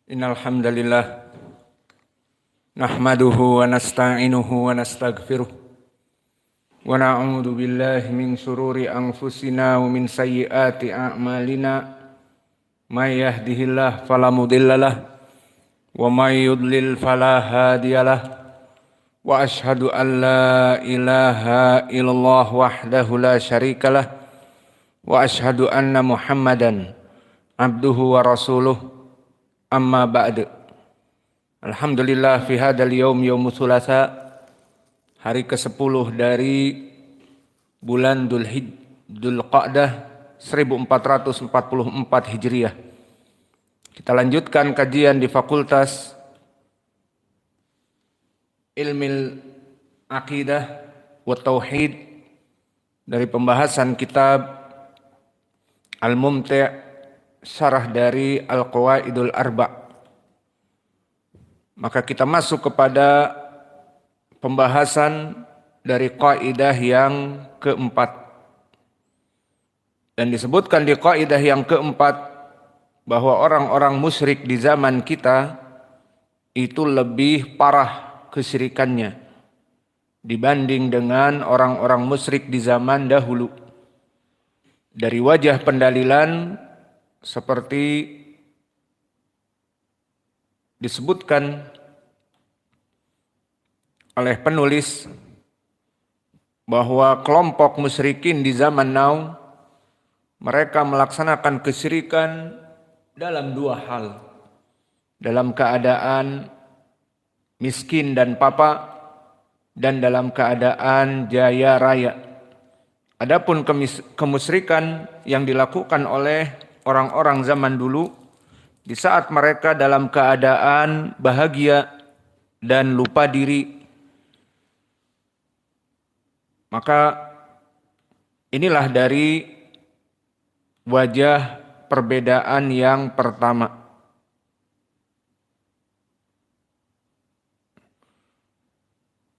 Innal hamdalillah nahmaduhu wa nasta'inuhu wa nastaghfiruh wa na'udzu billahi min shururi anfusina wa min sayyiati a'malina may yahdihillahu fala mudhillalah wa may yudlil fala hadiyalah wa asyhadu an la ilaha illallah wahdahu la syarikalah wa asyhadu anna Muhammadan abduhu wa rasuluh. Amma ba'du. Alhamdulillah fi hadzal yaumul tsulatsa, hari ke-10 dari bulan Dzulqa'dah 1444 Hijriah. Kita lanjutkan kajian di Fakultas Ilmil Aqidah wa Tauhid dari pembahasan kitab Al-Mumti' syarah dari Al-Qawaidul Arba'. Maka kita masuk kepada pembahasan dari kaidah yang keempat. Dan disebutkan di kaidah yang keempat bahwa orang-orang musyrik di zaman kita itu lebih parah kesyirikannya dibanding dengan orang-orang musyrik di zaman dahulu. Dari wajah pendalilan seperti disebutkan oleh penulis bahwa kelompok musyrikin di zaman now mereka melaksanakan kesyirikan dalam dua hal. Dalam keadaan miskin dan papa dan dalam keadaan jaya raya. Adapun kemusyrikan yang dilakukan oleh orang-orang zaman dulu di saat mereka dalam keadaan bahagia dan lupa diri, maka inilah dari wajah perbedaan yang pertama.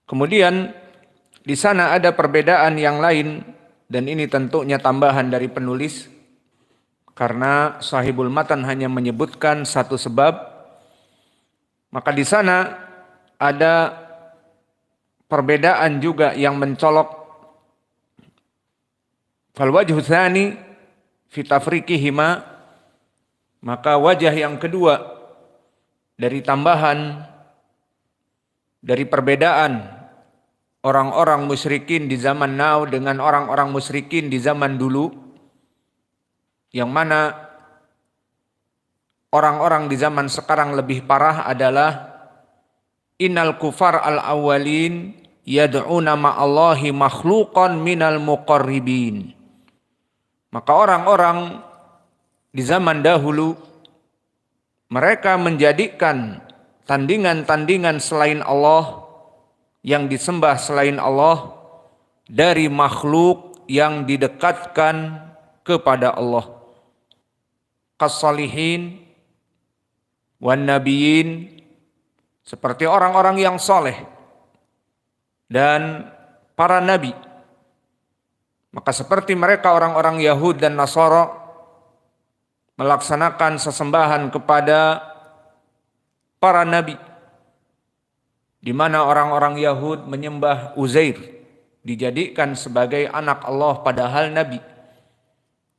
Kemudian di sana ada perbedaan yang lain, dan ini tentunya tambahan dari penulis karena sahibul matan hanya menyebutkan satu sebab. Maka di sana ada perbedaan juga yang mencolok. Fal wajhu tsani fi tafriqihima, maka wajah yang kedua dari tambahan dari perbedaan orang-orang musyrikin di zaman now dengan orang-orang musyrikin di zaman dulu, yang mana orang-orang di zaman sekarang lebih parah adalah innal kufar al-awwalin yad'una ma'allahi makhluqan minal muqarribin. Maka orang-orang di zaman dahulu mereka menjadikan tandingan-tandingan selain Allah, yang disembah selain Allah, dari makhluk yang didekatkan kepada Allah. Kas-salihin wan nabiyyin, seperti orang-orang yang soleh dan para nabi. Maka seperti mereka orang-orang Yahud dan Nasara melaksanakan sesembahan kepada para nabi, di mana orang-orang Yahud menyembah Uzair, dijadikan sebagai anak Allah padahal nabi.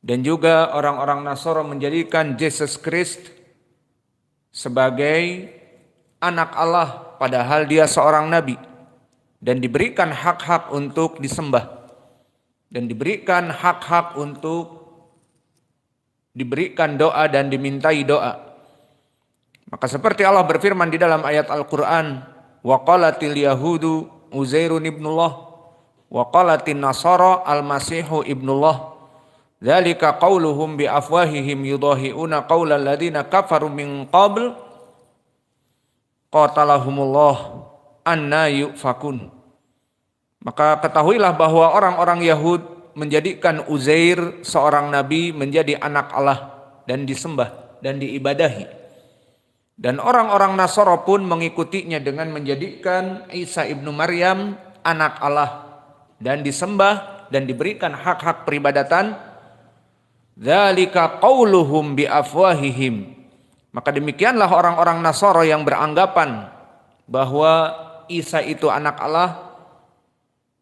Dan juga orang-orang Nasara menjadikan Yesus Kristus sebagai anak Allah padahal dia seorang nabi. Dan diberikan hak-hak untuk disembah. Dan diberikan hak-hak untuk diberikan doa dan dimintai doa. Maka seperti Allah berfirman di dalam ayat Al-Quran, wa qalatil yahudu Uzairun ibnullah wa qalatin nasara al-masihu ibnullah. Dzalika qauluhum bi afwahihim yudahiuna qaulal ladzina kafaru min qabl qatalahumullah anna yufakun. Maka ketahuilah bahwa orang-orang Yahud menjadikan Uzair seorang nabi menjadi anak Allah dan disembah dan diibadahi. Dan orang-orang Nasara pun mengikutinya dengan menjadikan Isa ibnu Maryam anak Allah dan disembah dan diberikan hak-hak peribadatan. Dzalika qauluhum bi afwahihim. Maka demikianlah orang-orang Nasara yang beranggapan bahwa Isa itu anak Allah,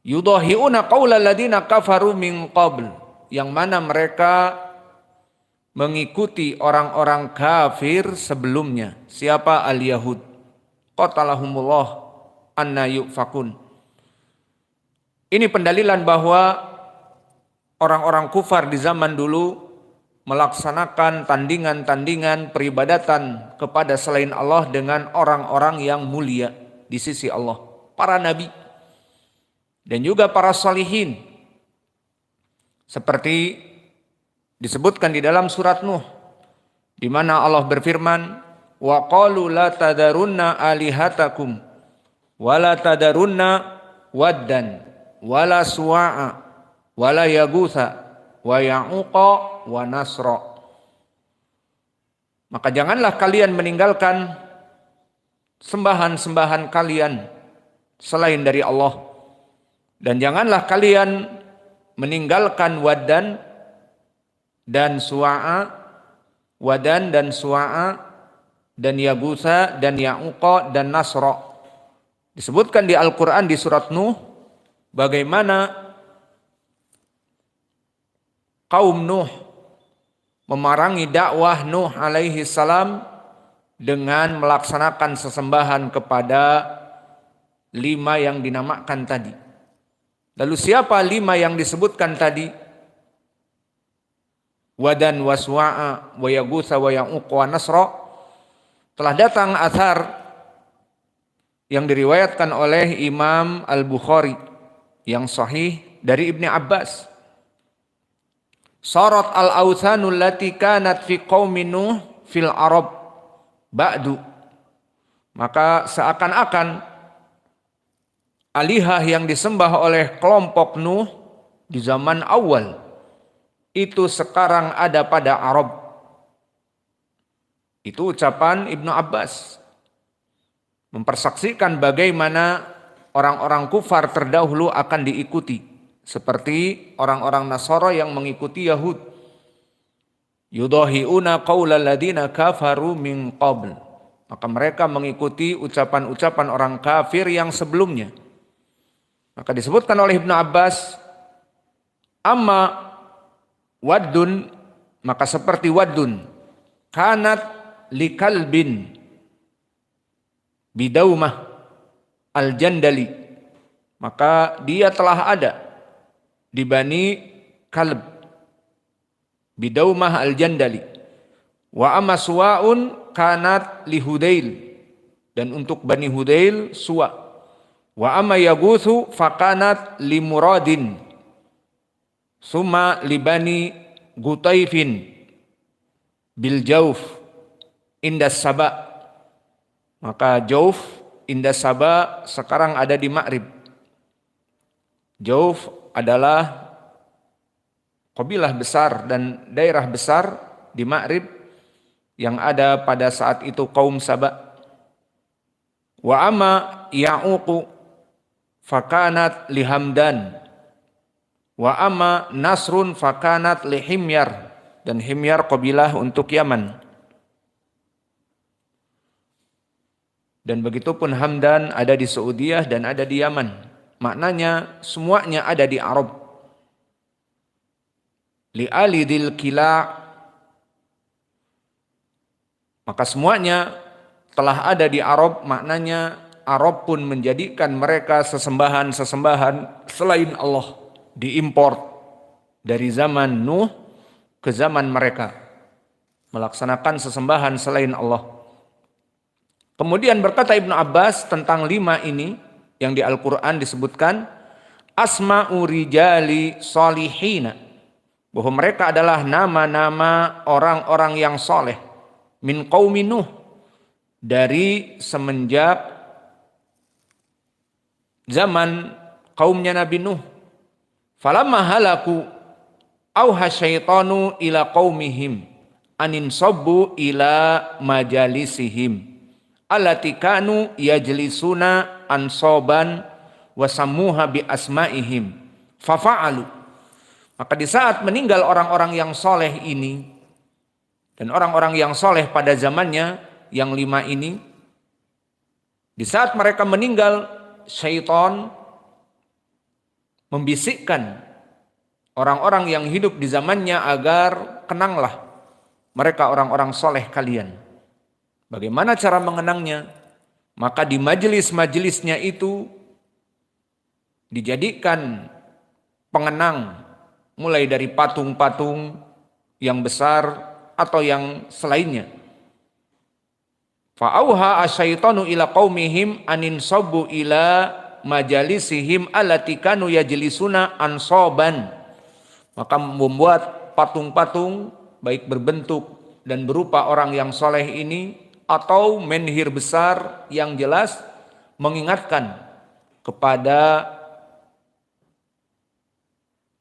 yudahiuna qaulal ladina kafaru min qabl, yang mana mereka mengikuti orang-orang kafir sebelumnya. Siapa? Al-Yahud. Qatalahumullah anna yufakun. Ini pendalilan bahwa orang-orang kufar di zaman dulu melaksanakan tandingan-tandingan peribadatan kepada selain Allah dengan orang-orang yang mulia di sisi Allah, para nabi dan juga para salihin, seperti disebutkan di dalam surat Nuh, di mana Allah berfirman, wa qalu la tadarunna alihatakum wa la tadarunna waddan wa la suwa'a wa la yagutha wa ya'uqa wa nasra. Maka janganlah kalian meninggalkan sembahan-sembahan kalian selain dari Allah, dan janganlah kalian meninggalkan waddan dan suwa'a, wadan dan suwa'a dan yagutha dan ya'uqa dan nasra. Disebutkan di Al-Quran di surat Nuh bagaimana kaum Nuh memerangi dakwah Nuh alaihi salam dengan melaksanakan sesembahan kepada 5 yang dinamakan tadi. Lalu siapa 5 yang disebutkan tadi? Wadan wa suwa'a wa yagutha wa ya'uq wa nasra. Telah datang athar yang diriwayatkan oleh Imam Al-Bukhari yang sahih dari Ibni Abbas. Sarat al-awthanu allati kanat fi qaumi Nuh fil Arab ba'du. Maka seakan-akan alihah yang disembah oleh kelompok Nuh di zaman awal itu sekarang ada pada Arab. Itu ucapan Ibnu Abbas, mempersaksikan bagaimana orang-orang kufar terdahulu akan diikuti, seperti orang-orang Nasara yang mengikuti Yahud. Yudahiuna qaulal ladina kafaru min qabl. Maka mereka mengikuti ucapan-ucapan orang kafir yang sebelumnya. Maka disebutkan oleh Ibnu Abbas, amma waddun, maka seperti waddun, kanat likalbin bidaumah al-jandali, maka dia telah ada di Bani Kalb bidaumah al-jandali. Wa amma suwa'un kanat li Hudail, dan untuk Bani Hudail suwa. Wa amma yaguthu fakanat li Muradin, summa li Bani Gutaifin bil Jauf indas Saba. Maka Jauf indas Saba sekarang ada di Ma'rib. Jauf adalah kabilah besar dan daerah besar di Ma'rib yang ada pada saat itu kaum Saba. Wa amma Ya'uq fakanat li Hamdan, wa amma Nasrun fakanat li Himyar, dan Himyar kabilah untuk Yaman. Dan begitupun Hamdan ada di Saudiyah dan ada di Yaman. Maknanya semuanya ada di Arab. Li alidil kila, maka semuanya telah ada di Arab. Maknanya Arab pun menjadikan mereka sesembahan-sesembahan selain Allah, diimport dari zaman Nuh ke zaman mereka, melaksanakan sesembahan selain Allah. Kemudian berkata Ibnu Abbas tentang 5 ini yang di Al-Quran disebutkan, asma'u rijali salihina, bahwa mereka adalah nama-nama orang-orang yang soleh, min qaumi Nuh, dari semenjak zaman kaumnya Nabi Nuh. Falamma halaku auha syaitanu ila qaumihim anin sabbu ila majalisihim allati kanu yajlisuna ansoban wasammuha bi asma'ihim fafa'alu. Maka di saat meninggal orang-orang yang soleh ini, Dan orang-orang yang soleh pada zamannya, yang 5 ini, di saat mereka meninggal, syaitan membisikkan orang-orang yang hidup di zamannya agar kenanglah mereka orang-orang soleh kalian. Bagaimana cara mengenangnya? Maka di majelis-majelisnya itu dijadikan pengenang, mulai dari patung-patung yang besar atau yang selainnya. Fa'auha asyaitanu ila qaumihim anin sabu ila majalisihim allati kanu yajlisuna ansoban. Maka membuat patung-patung baik berbentuk dan berupa orang yang soleh ini atau menhir besar yang jelas mengingatkan kepada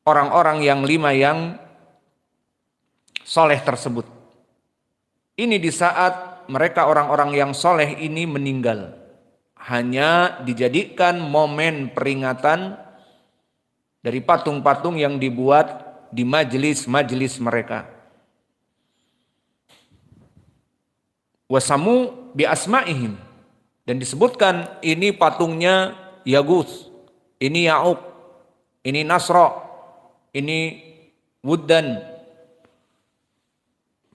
orang-orang yang 5 yang soleh tersebut. Ini di saat mereka orang-orang yang soleh ini meninggal. Hanya dijadikan momen peringatan dari patung-patung yang dibuat di majelis-majelis mereka. Wasamu bi asma'ihim, dan disebutkan ini patungnya Yaguth, ini Ya'uq, ini Nasra, ini Wuddan.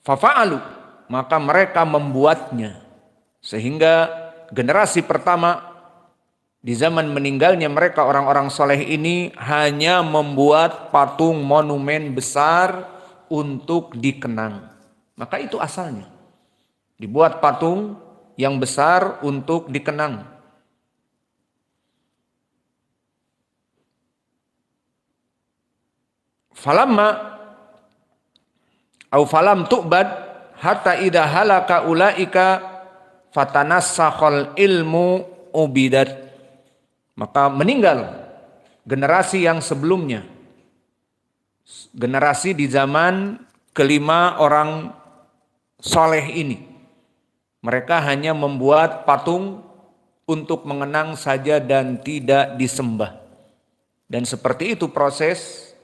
Fafa'alu, maka mereka membuatnya, sehingga generasi pertama di zaman meninggalnya mereka orang-orang soleh ini hanya membuat patung monumen besar untuk dikenang. Maka itu asalnya, dibuat patung yang besar untuk dikenang. Falamma au falam tu'bad hatta idha halaka ulaika fatanassakhal ilmu ubidat. Maka meninggal generasi yang sebelumnya, generasi di zaman kelima orang soleh ini. Mereka hanya membuat patung untuk mengenang saja dan tidak disembah. Dan seperti itu proses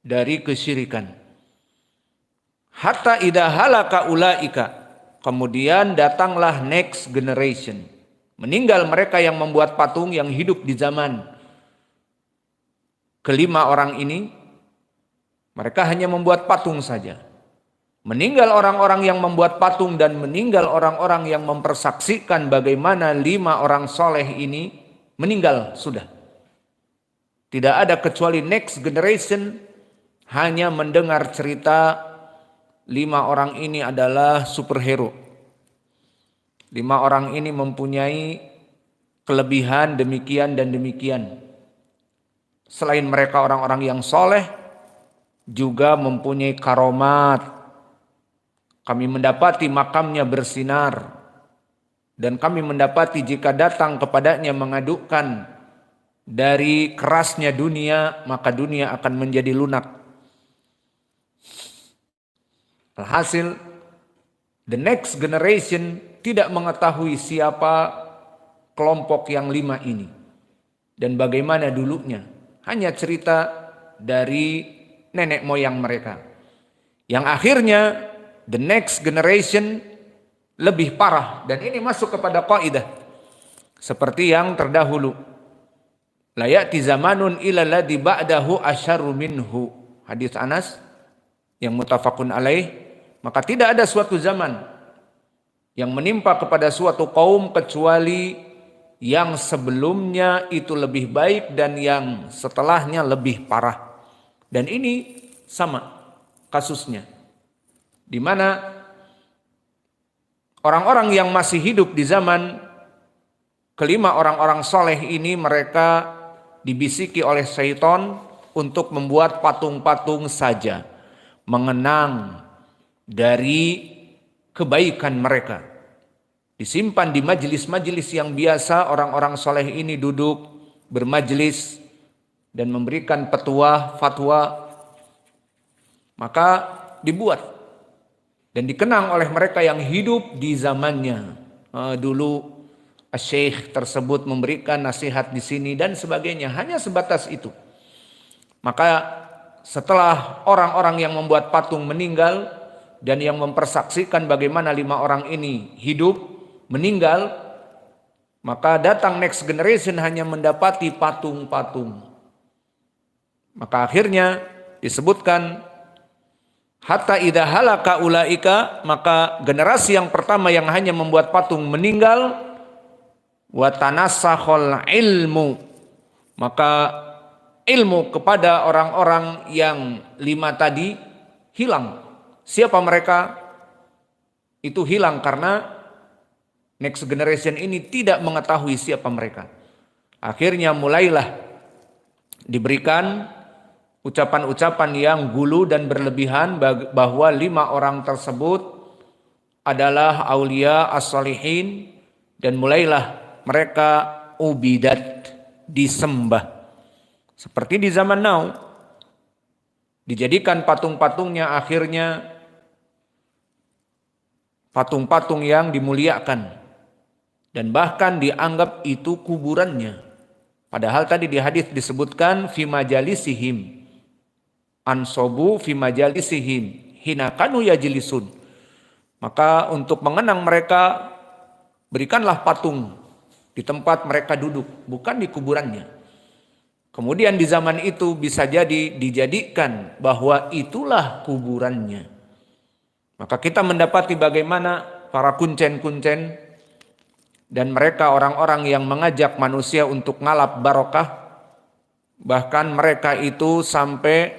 dari kesyirikan. Hatta idha halaka ulaika, kemudian datanglah next generation. Meninggal mereka yang membuat patung yang hidup di zaman kelima orang ini. Mereka hanya membuat patung saja. Meninggal orang-orang yang membuat patung dan meninggal orang-orang yang mempersaksikan bagaimana 5 orang soleh ini meninggal sudah. Tidak ada kecuali next generation hanya mendengar cerita 5 orang ini adalah superhero. 5 orang ini mempunyai kelebihan demikian dan demikian. Selain mereka orang-orang yang soleh, juga mempunyai karomat. Kami mendapati makamnya bersinar, dan kami mendapati jika datang kepadanya mengadukan dari kerasnya dunia, maka dunia akan menjadi lunak. Alhasil, the next generation tidak mengetahui siapa kelompok yang 5 ini dan bagaimana dulunya. Hanya cerita dari nenek moyang mereka. Yang akhirnya the next generation lebih parah, dan ini masuk kepada kaidah seperti yang terdahulu. La ya'ti zamanun illa ladzi ba'dahu asyarru minhu. Hadis Anas yang muttafaqun alaih. Maka tidak ada suatu zaman yang menimpa kepada suatu kaum kecuali yang sebelumnya itu lebih baik dan yang setelahnya lebih parah. Dan ini sama kasusnya, di mana orang-orang yang masih hidup di zaman kelima orang-orang soleh ini, mereka dibisiki oleh syaitan untuk membuat patung-patung saja, mengenang dari kebaikan mereka. Disimpan di majelis-majelis yang biasa orang-orang soleh ini duduk bermajelis dan memberikan petuah, fatwa. Maka dibuat dan dikenang oleh mereka yang hidup di zamannya. Dulu syekh tersebut memberikan nasihat di sini dan sebagainya, hanya sebatas itu. Maka setelah orang-orang yang membuat patung meninggal, dan yang mempersaksikan bagaimana 5 orang ini hidup, meninggal, maka datang next generation hanya mendapati patung-patung. Maka akhirnya disebutkan hatta idza halaka ulaika, maka generasi yang pertama yang hanya membuat patung meninggal, wa tanasakhal ilmu, maka ilmu kepada orang-orang yang 5 tadi hilang. Siapa mereka? Itu hilang karena next generation ini tidak mengetahui siapa mereka. Akhirnya mulailah diberikan ucapan-ucapan yang gulu dan berlebihan bahwa 5 orang tersebut adalah aulia as-salihin, dan mulailah mereka ubidat, disembah. Seperti di zaman now, dijadikan patung-patungnya akhirnya patung-patung yang dimuliakan dan bahkan dianggap itu kuburannya. Padahal tadi di hadis disebutkan fi majalisihim, ansobu fi majalisihim hina kanu yajlisun. Maka untuk mengenang mereka, berikanlah patung di tempat mereka duduk, bukan di kuburannya. Kemudian di zaman itu bisa jadi dijadikan bahwa itulah kuburannya. Maka kita mendapati bagaimana para kuncen-kuncen dan mereka orang-orang yang mengajak manusia untuk ngalap barokah, bahkan mereka itu sampai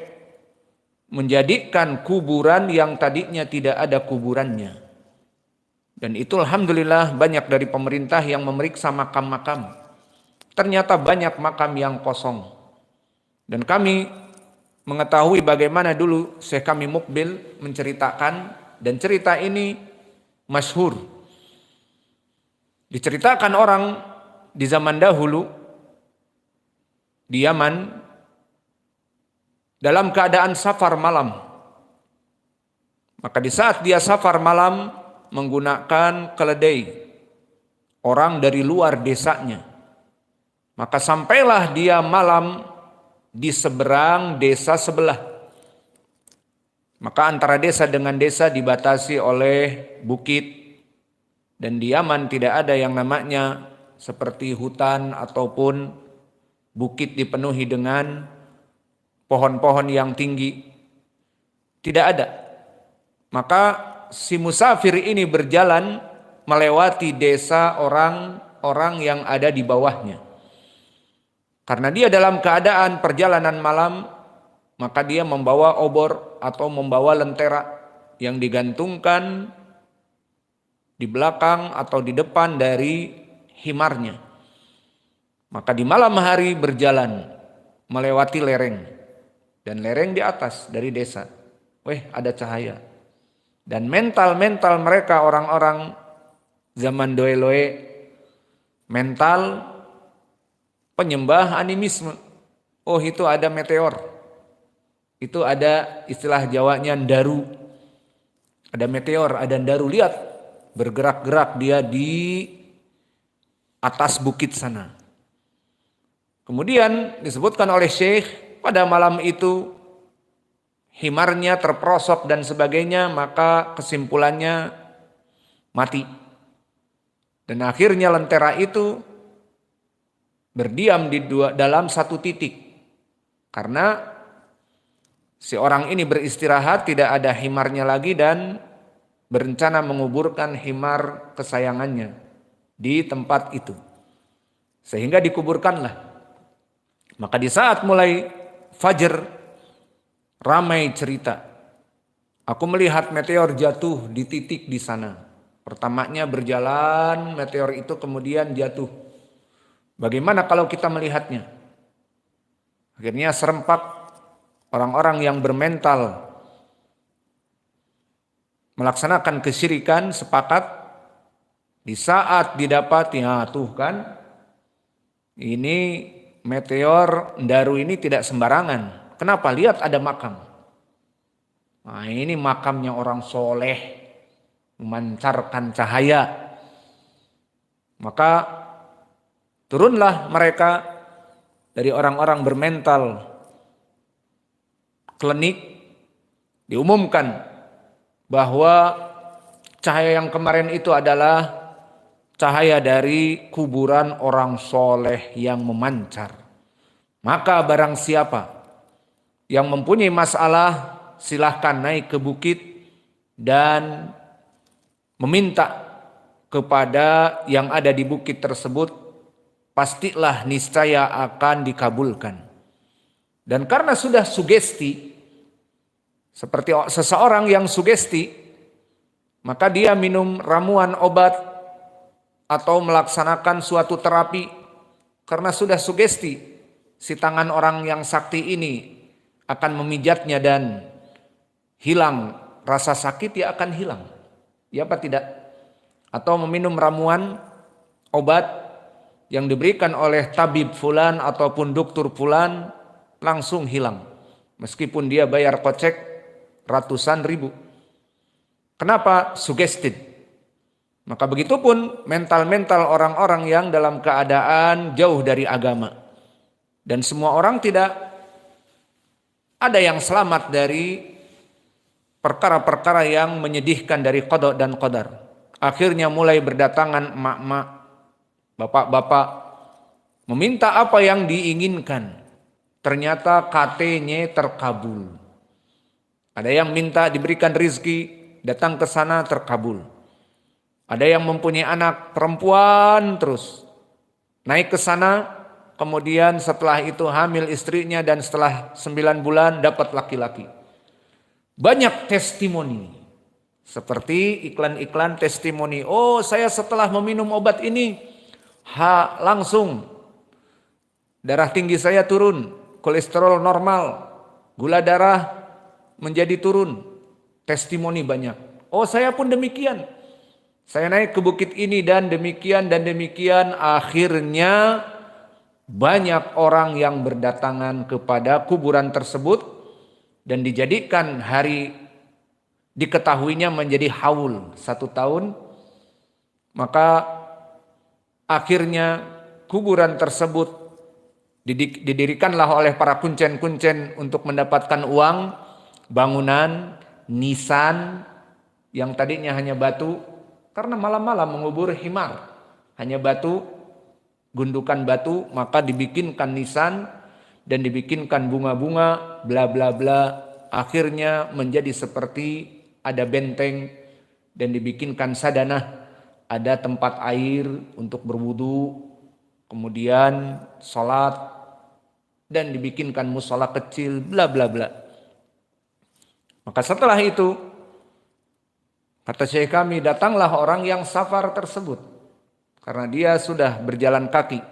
menjadikan kuburan yang tadinya tidak ada kuburannya. Dan itu alhamdulillah banyak dari pemerintah yang memeriksa makam-makam. Ternyata banyak makam yang kosong. Dan kami mengetahui bagaimana dulu Syekh kami Mukbil menceritakan, dan cerita ini masyhur. Diceritakan orang di zaman dahulu di Yaman dalam keadaan safar malam. Maka di saat dia safar malam menggunakan keledai orang dari luar desanya. Maka sampailah dia malam di seberang desa sebelah. Maka antara desa dengan desa dibatasi oleh bukit. Dan di Yaman tidak ada yang namanya seperti hutan ataupun bukit dipenuhi dengan pohon-pohon yang tinggi. Tidak ada. Maka si musafir ini berjalan melewati desa orang-orang yang ada di bawahnya. Karena dia dalam keadaan perjalanan malam, maka dia membawa obor atau membawa lentera yang digantungkan di belakang atau di depan dari himarnya. Maka di malam hari berjalan melewati lereng. Dan lereng di atas dari desa. Ada cahaya. Dan mental-mental mereka orang-orang zaman Doeloe, mental penyembah animisme. Itu ada meteor. Itu ada istilah Jawanya ndaru. Ada meteor, ada ndaru, lihat bergerak-gerak dia di atas bukit sana. Kemudian disebutkan oleh Syekh pada malam itu himarnya terperosok dan sebagainya, maka kesimpulannya mati. Dan akhirnya lentera itu berdiam dalam satu titik. Karena si orang ini beristirahat, tidak ada himarnya lagi dan berencana menguburkan himar kesayangannya di tempat itu. Sehingga dikuburkanlah. Maka di saat mulai fajar, ramai cerita. Aku melihat meteor jatuh di titik di sana. Pertamanya berjalan, meteor itu kemudian jatuh. Bagaimana kalau kita melihatnya? Akhirnya serempak orang-orang yang bermental melaksanakan kesyirikan sepakat di saat didapati, tuh kan, ini meteor ndaru ini tidak sembarangan. Kenapa? Lihat ada makam. Ini makamnya orang soleh, memancarkan cahaya. Maka turunlah mereka dari orang-orang bermental klinik, diumumkan bahwa cahaya yang kemarin itu adalah cahaya dari kuburan orang soleh yang memancar. Maka barang siapa yang mempunyai masalah, silahkan naik ke bukit dan meminta kepada yang ada di bukit tersebut, pastilah niscaya akan dikabulkan. Dan karena sudah sugesti, seperti seseorang yang sugesti, maka dia minum ramuan obat atau melaksanakan suatu terapi karena sudah sugesti, si tangan orang yang sakti ini akan memijatnya dan hilang rasa sakit, ya akan hilang. Ya apa tidak? Atau meminum ramuan obat yang diberikan oleh tabib fulan ataupun dokter fulan, langsung hilang. Meskipun dia bayar kocek ratusan ribu. Kenapa? Suggested. Maka begitupun mental-mental orang-orang yang dalam keadaan jauh dari agama. Dan semua orang tidak ada yang selamat dari perkara-perkara yang menyedihkan dari qada dan qadar. Akhirnya mulai berdatangan emak-emak, bapak-bapak, meminta apa yang diinginkan. Ternyata katanya terkabul. Ada yang minta diberikan rizki, datang ke sana terkabul. Ada yang mempunyai anak perempuan terus naik ke sana, kemudian setelah itu hamil istrinya dan setelah 9 bulan dapat laki-laki. Banyak testimoni, seperti iklan-iklan testimoni. Oh, saya setelah meminum obat ini, langsung darah tinggi saya turun, kolesterol normal, gula darah menjadi turun. Testimoni banyak. Oh, saya pun demikian. Saya naik ke bukit ini dan demikian dan demikian. Akhirnya banyak orang yang berdatangan kepada kuburan tersebut dan dijadikan hari diketahuinya menjadi haul 1 tahun. Maka akhirnya kuburan tersebut didirikanlah oleh para kuncen-kuncen untuk mendapatkan uang, bangunan, nisan yang tadinya hanya batu, karena malam-malam mengubur himar, hanya batu, gundukan batu, maka dibikinkan nisan dan dibikinkan bunga-bunga, bla bla bla. Akhirnya menjadi seperti ada benteng dan dibikinkan sadanah, ada tempat air untuk berwudu, kemudian sholat dan dibikinkan musola kecil, bla bla bla. Maka setelah itu, kata Syekh kami, datanglah orang yang safar tersebut. Karena dia sudah berjalan kaki.